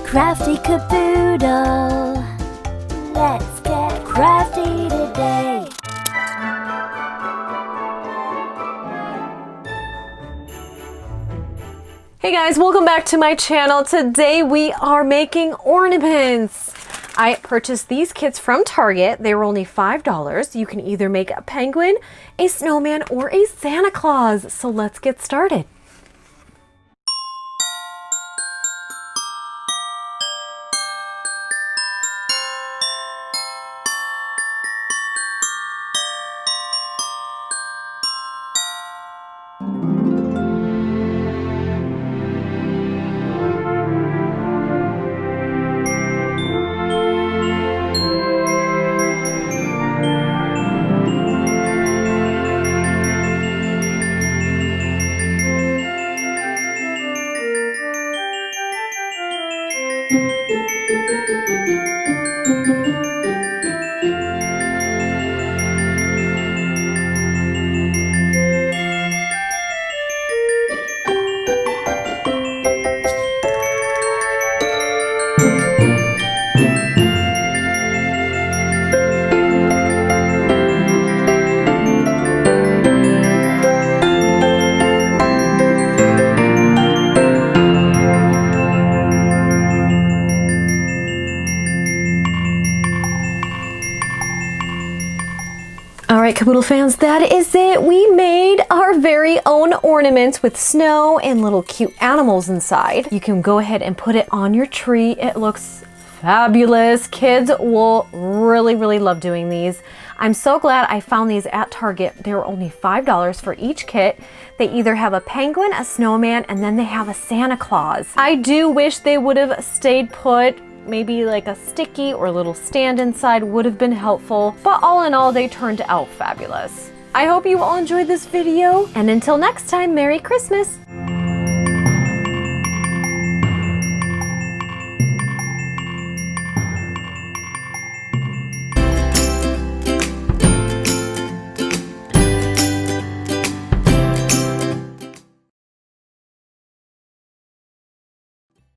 Crafty caboodle. Let's get crafty today. Hey guys, welcome back to my channel. Today we are making ornaments. I purchased these kits from Target. They were only $5. You can either make a penguin, a snowman, or a Santa Claus. So let's get started. All right, Caboodle fans, that is it. We made our very own ornaments with snow and little cute animals inside. You can go ahead and put it on your tree. It looks fabulous. Kids will really love doing these. I'm so glad I found these at Target. They were only $5 for each kit. They either have a penguin, a snowman, and then they have a Santa Claus. I do wish they would have stayed put. Maybe like a sticky or a little stand inside would have been helpful, but all in all, they turned out fabulous. I hope you all enjoyed this video, and until next time, Merry Christmas!